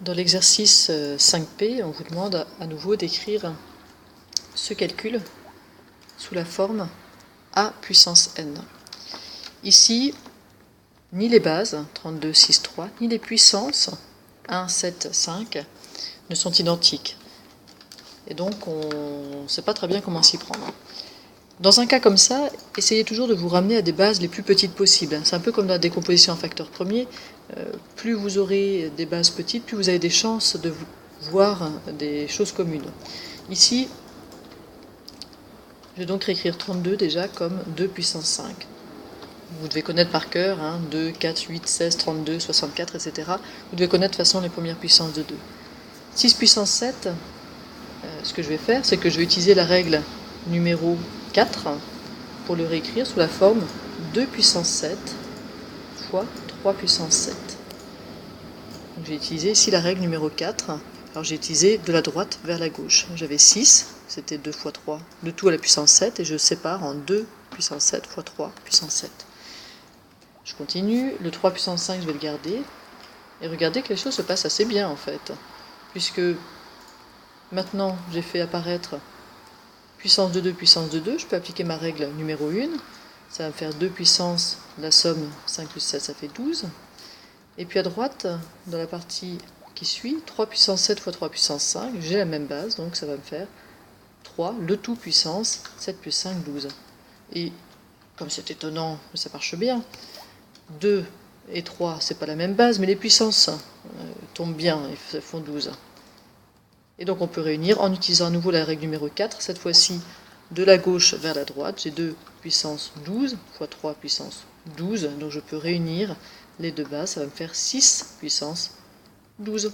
Dans l'exercice 5P, on vous demande à nouveau d'écrire ce calcul sous la forme a puissance n. Ici, ni les bases, 32, 6, 3, ni les puissances, 1, 7, 5, ne sont identiques. Et donc, on ne sait pas très bien comment s'y prendre. Dans un cas comme ça, essayez toujours de vous ramener à des bases les plus petites possibles. C'est un peu comme la décomposition en facteurs premiers. Plus vous aurez des bases petites, plus vous avez des chances de voir des choses communes. Ici, je vais donc réécrire 32 déjà comme 2 puissance 5. Vous devez connaître par cœur 2, 4, 8, 16, 32, 64, etc. Vous devez connaître de toute façon les premières puissances de 2. 6 puissance 7, ce que je vais faire, c'est que je vais utiliser la règle numéro 4 pour le réécrire sous la forme 2 puissance 7 fois 3 puissance 7. Donc j'ai utilisé ici la règle numéro 4. Alors j'ai utilisé de la droite vers la gauche. J'avais 6, c'était 2 fois 3, le tout à la puissance 7, et je sépare en 2 puissance 7 fois 3 puissance 7. Je continue, le 3 puissance 5, je vais le garder, et regardez que les choses se passent assez bien en fait, puisque maintenant j'ai fait apparaître puissance de 2, puissance de 2, je peux appliquer ma règle numéro 1, ça va me faire 2 puissances, la somme 5 plus 7, ça fait 12. Et puis à droite, dans la partie qui suit, 3 puissance 7 fois 3 puissance 5, j'ai la même base, donc ça va me faire 3, le tout puissance, 7 plus 5, 12. Et comme c'est étonnant, ça marche bien, 2 et 3, c'est pas la même base, mais les puissances tombent bien et font 12. Et donc on peut réunir en utilisant à nouveau la règle numéro 4, cette fois-ci de la gauche vers la droite, j'ai 2 puissance 12 fois 3 puissance 12, donc je peux réunir les deux bases, ça va me faire 6 puissance 12.